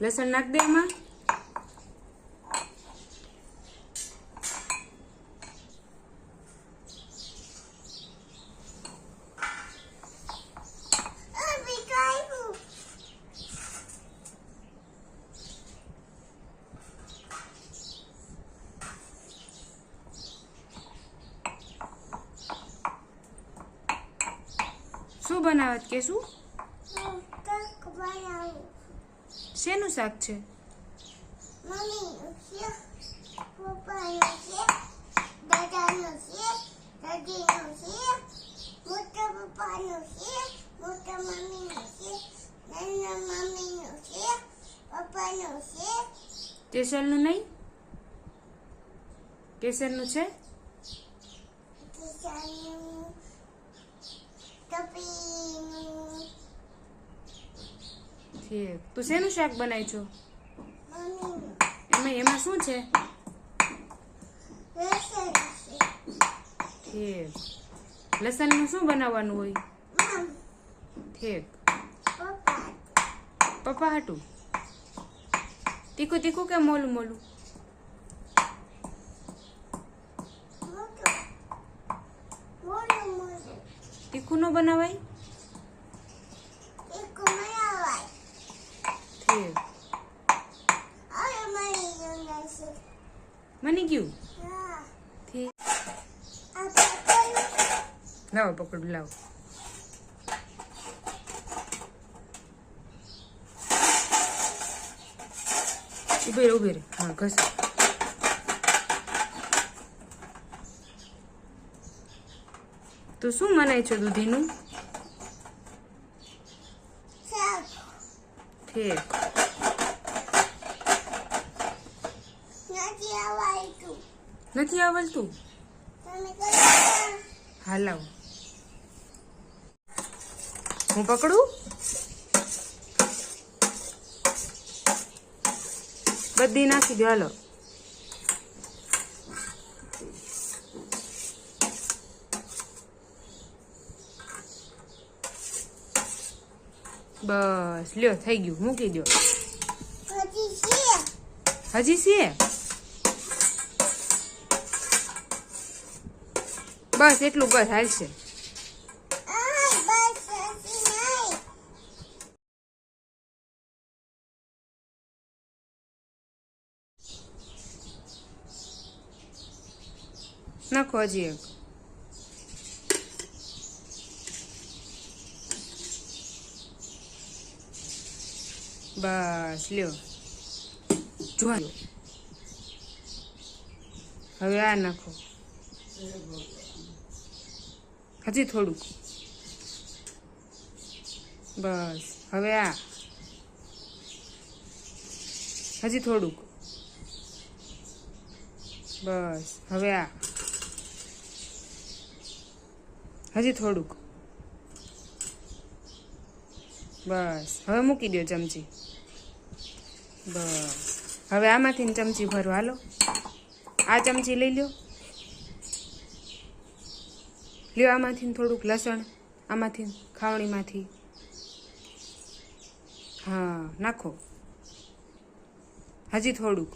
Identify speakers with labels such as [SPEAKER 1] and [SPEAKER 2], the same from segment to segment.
[SPEAKER 1] લસણ નાખ દે એમાં. શું બનાવત કે શું? શેનું શાક છે? કેસરનું નહીં? કેસરનું છે? ઠીક. તું શેનું શાક બનાવી છો? એમાં શું છે? ઠીક. લસણનું શું બનાવવાનું હોય? ઠીક. પપ્પા હાટું તીખું તીખું કે મોલું મોલું? તીખું ન બનાવાય? ઠીક. મની ગયું? ઠીક. લાવો પકડું, લાવો. ઉભી રે. હા, ઘસ. તું શું મનાય છે દૂધીનું? ઠીક. નથી આવડતું? હા, લાવ. હું પકડું? બધી નાખી દો, હાલો. બસ લ્યો, થઈ ગયું. મૂકી દો. હજી છે? બસ એટલું, બસ હાલશે. નાખો હજી એક. બસ લ્યો, જોઈ. હવે આ નાખો. હજી થોડુંક. બસ હવે આ. હજી થોડુંક. બસ હવે આ. હજી થોડુંક. બસ હવે મૂકી દો ચમચી. બસ હવે આમાંથી ચમચી ભરો, હાલો. આ ચમચી લઈ લ્યો. લ્યો આમાંથી થોડુંક લસણ, આમાંથી ખાવણીમાંથી. હા, નાખો. હજી થોડુંક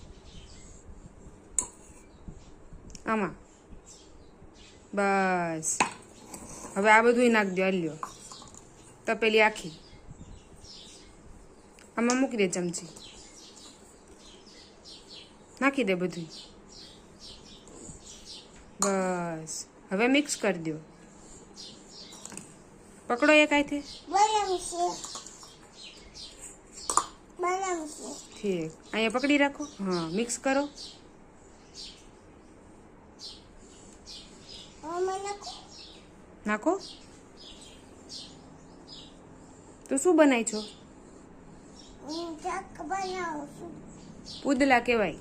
[SPEAKER 1] આમાં. બસ હવે આ બધું નાખ દો. લ્યો તપેલી આખી. આમાં મૂકી દે ચમચી. નાખી દે બધું. બસ હવે મિક્સ કરી દો. પકડો એક આથી. ઠીક. અહીંયા પકડી રાખો. હા, મિક્સ કરો. નાખો. તો શું બનાય છો? પૂદલા કહેવાય.